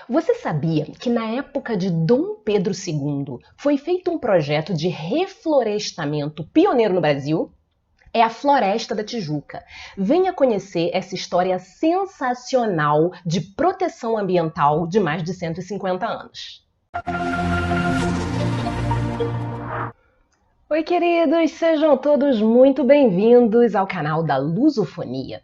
Você sabia que na época de Dom Pedro II foi feito um projeto de reflorestamento pioneiro no Brasil? É a Floresta da Tijuca. Venha conhecer essa história sensacional de proteção ambiental de mais de 150 anos. Oi, queridos! Sejam todos muito bem-vindos ao canal da Lusofonia.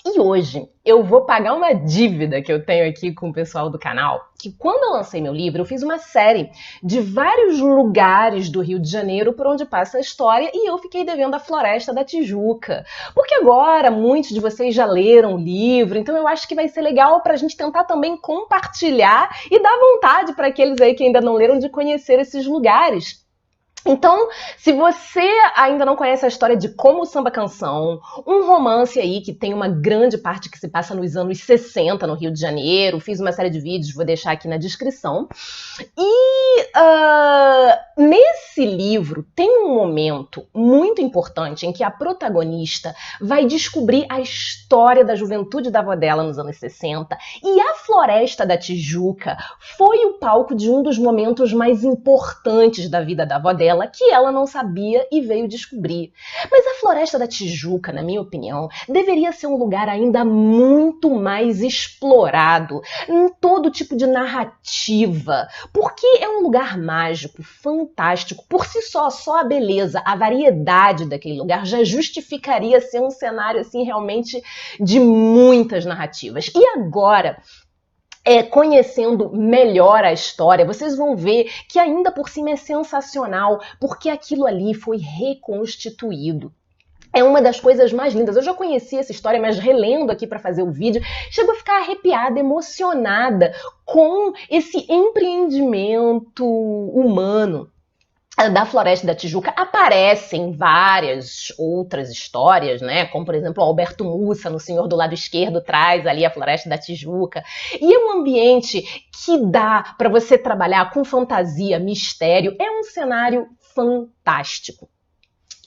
E hoje eu vou pagar uma dívida que eu tenho aqui com o pessoal do canal, que quando eu lancei meu livro, eu fiz uma série de vários lugares do Rio de Janeiro por onde passa a história e eu fiquei devendo a Floresta da Tijuca. Porque agora muitos de vocês já leram o livro, então eu acho que vai ser legal para a gente tentar também compartilhar e dar vontade para aqueles aí que ainda não leram de conhecer esses lugares. Então, se você ainda não conhece a história de Como o Samba Canção, um romance aí que tem uma grande parte que se passa nos anos 60 no Rio de Janeiro, fiz uma série de vídeos, vou deixar aqui na descrição. E nesse livro tem um momento muito importante em que a protagonista vai descobrir a história da juventude da avó dela nos anos 60 e a Floresta da Tijuca foi o palco de um dos momentos mais importantes da vida da avó dela, que ela não sabia e veio descobrir. Mas a Floresta da Tijuca, na minha opinião, deveria ser um lugar ainda muito mais explorado em todo tipo de narrativa, porque é um lugar mágico, fantástico. Por si só a beleza, a variedade daquele lugar já justificaria ser um cenário assim realmente de muitas narrativas. E agora, conhecendo melhor a história, vocês vão ver que ainda por cima é sensacional, porque aquilo ali foi reconstituído. É uma das coisas mais lindas. Eu já conhecia essa história, mas relendo aqui para fazer o vídeo, chego a ficar arrepiada, emocionada com esse empreendimento humano da Floresta da Tijuca. Aparecem várias outras histórias, né? Como, por exemplo, o Alberto Mussa, no Senhor do Lado Esquerdo, traz ali a Floresta da Tijuca. E é um ambiente que dá para você trabalhar com fantasia, mistério. É um cenário fantástico.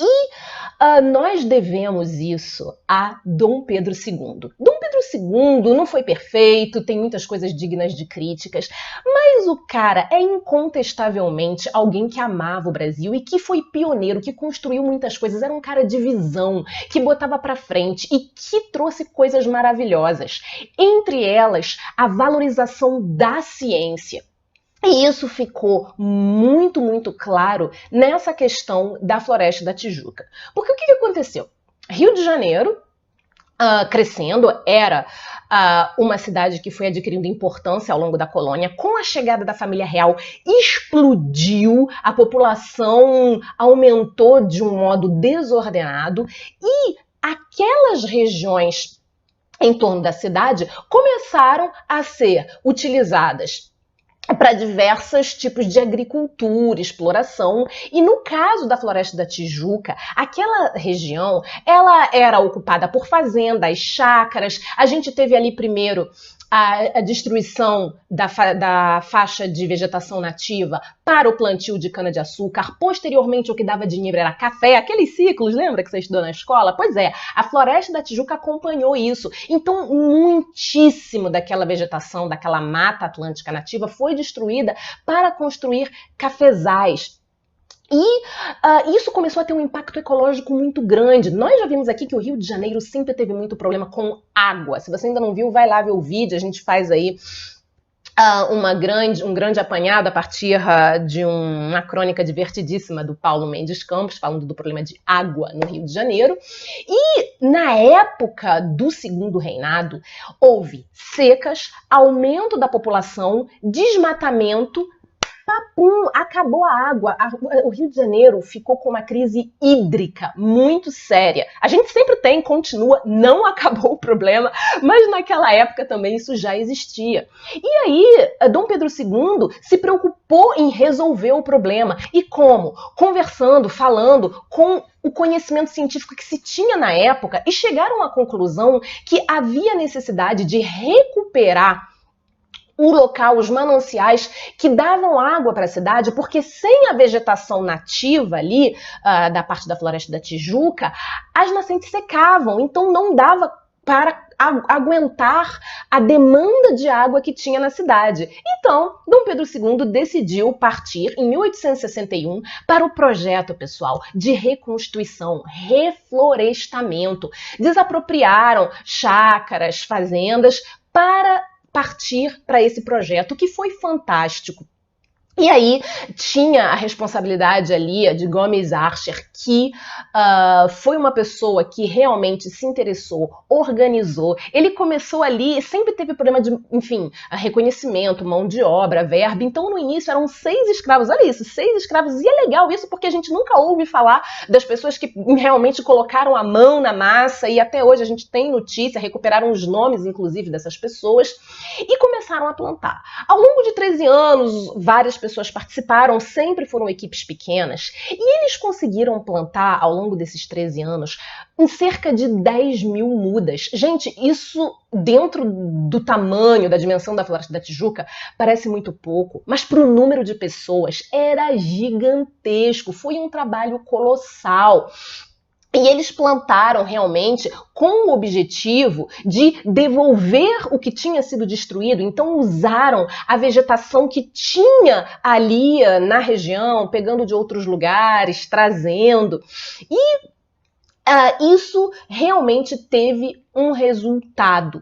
E nós devemos isso a Dom Pedro II. Dom Pedro II não foi perfeito, tem muitas coisas dignas de críticas, mas o cara é incontestavelmente alguém que amava o Brasil e que foi pioneiro, que construiu muitas coisas. Era um cara de visão, que botava pra frente e que trouxe coisas maravilhosas. Entre elas, a valorização da ciência. E isso ficou muito, muito claro nessa questão da Floresta da Tijuca. Porque o que aconteceu? Rio de Janeiro, crescendo, era uma cidade que foi adquirindo importância ao longo da colônia. Com a chegada da família real, explodiu, a população aumentou de um modo desordenado e aquelas regiões em torno da cidade começaram a ser utilizadas para diversos tipos de agricultura, exploração. E no caso da Floresta da Tijuca, aquela região, ela era ocupada por fazendas, chácaras. A gente teve ali primeiro a destruição da faixa de vegetação nativa para o plantio de cana-de-açúcar. Posteriormente, o que dava dinheiro era café. Aqueles ciclos, lembra que você estudou na escola? Pois é, a Floresta da Tijuca acompanhou isso. Então, muitíssimo daquela vegetação, daquela mata atlântica nativa foi destruída para construir cafezais. E isso começou a ter um impacto ecológico muito grande. Nós já vimos aqui que o Rio de Janeiro sempre teve muito problema com água. Se você ainda não viu, vai lá ver o vídeo. A gente faz aí um grande apanhado a partir de uma crônica divertidíssima do Paulo Mendes Campos, falando do problema de água no Rio de Janeiro. E na época do Segundo Reinado, houve secas, aumento da população, desmatamento. Papum, acabou a água. O Rio de Janeiro ficou com uma crise hídrica muito séria. A gente sempre tem, continua, não acabou o problema, mas naquela época também isso já existia. E aí, Dom Pedro II se preocupou em resolver o problema. E como? Conversando, falando com o conhecimento científico que se tinha na época e chegaram à conclusão que havia necessidade de recuperar o local, os mananciais que davam água para a cidade, porque sem a vegetação nativa ali, da parte da Floresta da Tijuca, as nascentes secavam, então não dava para aguentar a demanda de água que tinha na cidade. Então, Dom Pedro II decidiu partir, em 1861, para o projeto, pessoal, de reconstituição, reflorestamento. Desapropriaram chácaras, fazendas, para partir para esse projeto, que foi fantástico. E aí tinha a responsabilidade ali de Gomes Archer, que foi uma pessoa que realmente se interessou, organizou. Ele começou ali, sempre teve problema de, enfim, reconhecimento, mão de obra, verba. Então no início eram 6 escravos, olha isso, 6 escravos. E é legal isso porque a gente nunca ouve falar das pessoas que realmente colocaram a mão na massa, e até hoje a gente tem notícia, recuperaram os nomes inclusive dessas pessoas, e começaram a plantar. Ao longo de 13 anos, várias pessoas participaram, sempre foram equipes pequenas, e eles conseguiram plantar, ao longo desses 13 anos, em cerca de 10 mil mudas. Gente, isso dentro do tamanho, da dimensão da Floresta da Tijuca, parece muito pouco, mas para o número de pessoas era gigantesco, foi um trabalho colossal. E eles plantaram realmente com o objetivo de devolver o que tinha sido destruído. Então usaram a vegetação que tinha ali na região, pegando de outros lugares, trazendo. E isso realmente teve um resultado.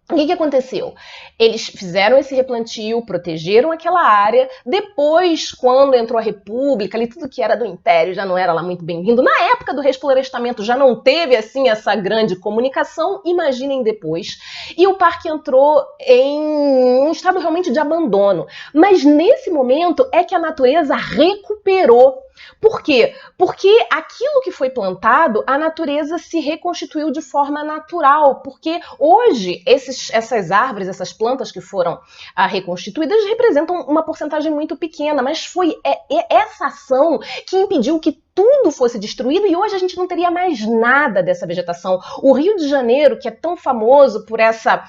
O que aconteceu? Eles fizeram esse replantio, protegeram aquela área. Depois, quando entrou a República, ali tudo que era do Império já não era lá muito bem-vindo. Na época do reflorestamento já não teve assim essa grande comunicação. Imaginem depois. E o parque entrou em um estado realmente de abandono. Mas nesse momento é que a natureza recuperou. Por quê? Porque aquilo que foi plantado, a natureza se reconstituiu de forma natural. Porque hoje, essas árvores, essas plantas que foram reconstituídas, representam uma porcentagem muito pequena. Mas foi essa ação que impediu que tudo fosse destruído, e hoje a gente não teria mais nada dessa vegetação. O Rio de Janeiro, que é tão famoso por essa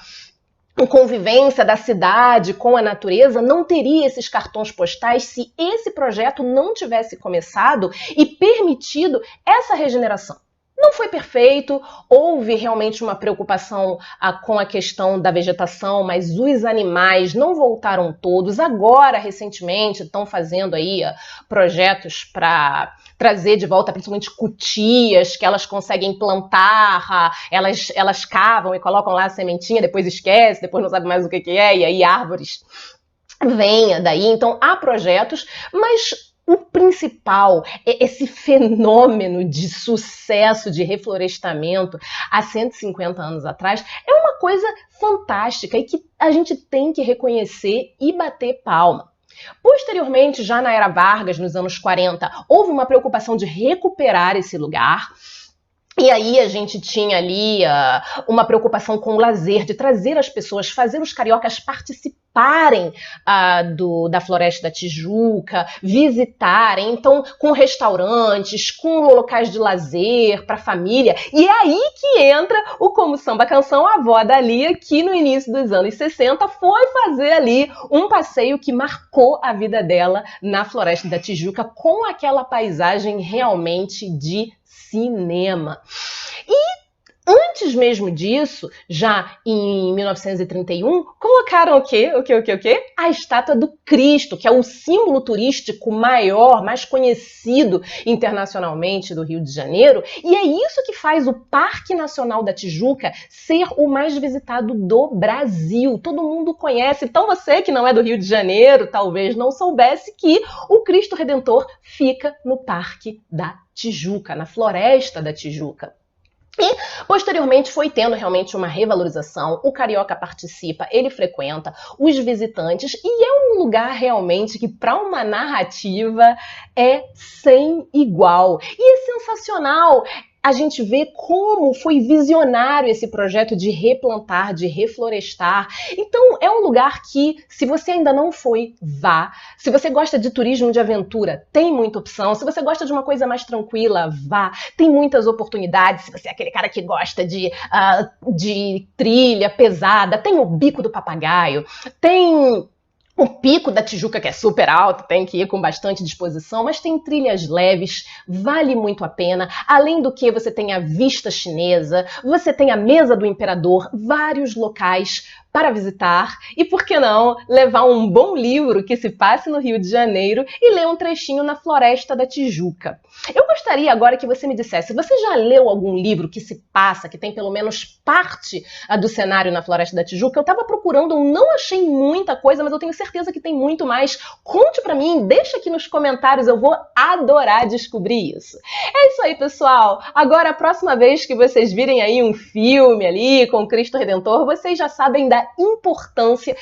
convivência da cidade com a natureza, não teria esses cartões postais se esse projeto não tivesse começado e permitido essa regeneração. Não foi perfeito, houve realmente uma preocupação com a questão da vegetação, mas os animais não voltaram todos. Agora, recentemente, estão fazendo aí projetos para trazer de volta, principalmente cutias, que elas conseguem plantar, elas cavam e colocam lá a sementinha, depois esquece, depois não sabe mais o que é, e aí árvores vêm daí. Então, há projetos, mas o principal é esse fenômeno de sucesso, de reflorestamento há 150 anos atrás. É uma coisa fantástica e que a gente tem que reconhecer e bater palma. Posteriormente, já na era Vargas, nos anos 40, houve uma preocupação de recuperar esse lugar. E aí a gente tinha ali uma preocupação com o lazer, de trazer as pessoas, fazer os cariocas participarem da Floresta da Tijuca, visitarem, então com restaurantes, com locais de lazer para a família. E é aí que entra o Como Samba Canção, a avó da Lia, que no início dos anos 60 foi fazer ali um passeio que marcou a vida dela na Floresta da Tijuca, com aquela paisagem realmente de cinema. E antes mesmo disso, já em 1931, colocaram o quê? A estátua do Cristo, que é o símbolo turístico maior, mais conhecido internacionalmente do Rio de Janeiro. E é isso que faz o Parque Nacional da Tijuca ser o mais visitado do Brasil. Todo mundo conhece. Então você que não é do Rio de Janeiro, talvez não soubesse que o Cristo Redentor fica no Parque da Tijuca, na Floresta da Tijuca. E, posteriormente, foi tendo realmente uma revalorização, o carioca participa, ele frequenta, os visitantes, e é um lugar realmente que, para uma narrativa, é sem igual. E é sensacional a gente vê como foi visionário esse projeto de replantar, de reflorestar. Então, é um lugar que, se você ainda não foi, vá. Se você gosta de turismo de aventura, tem muita opção. Se você gosta de uma coisa mais tranquila, vá. Tem muitas oportunidades. Se você é aquele cara que gosta de trilha pesada, tem o Bico do Papagaio, tem O Pico da Tijuca, que é super alto, tem que ir com bastante disposição, mas tem trilhas leves, vale muito a pena. Além do que, você tem a Vista Chinesa, você tem a Mesa do Imperador, vários locais para visitar e, por que não, levar um bom livro que se passe no Rio de Janeiro e ler um trechinho na Floresta da Tijuca. Eu gostaria agora que você me dissesse, você já leu algum livro que se passa, que tem pelo menos parte do cenário na Floresta da Tijuca? Eu estava procurando, não achei muita coisa, mas eu tenho certeza que tem muito mais. Conte pra mim, deixa aqui nos comentários, eu vou adorar descobrir isso. É isso aí, pessoal. Agora, a próxima vez que vocês virem aí um filme ali com Cristo Redentor, vocês já sabem da importância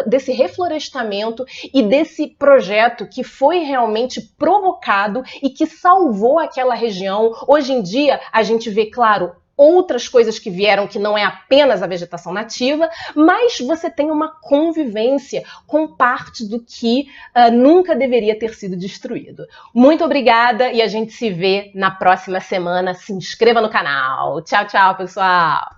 desse reflorestamento e desse projeto que foi realmente provocado e que salvou aquela região. Hoje em dia, a gente vê, claro, outras coisas que vieram que não é apenas a vegetação nativa, mas você tem uma convivência com parte do que nunca deveria ter sido destruído. Muito obrigada e a gente se vê na próxima semana. Se inscreva no canal. Tchau, tchau, pessoal!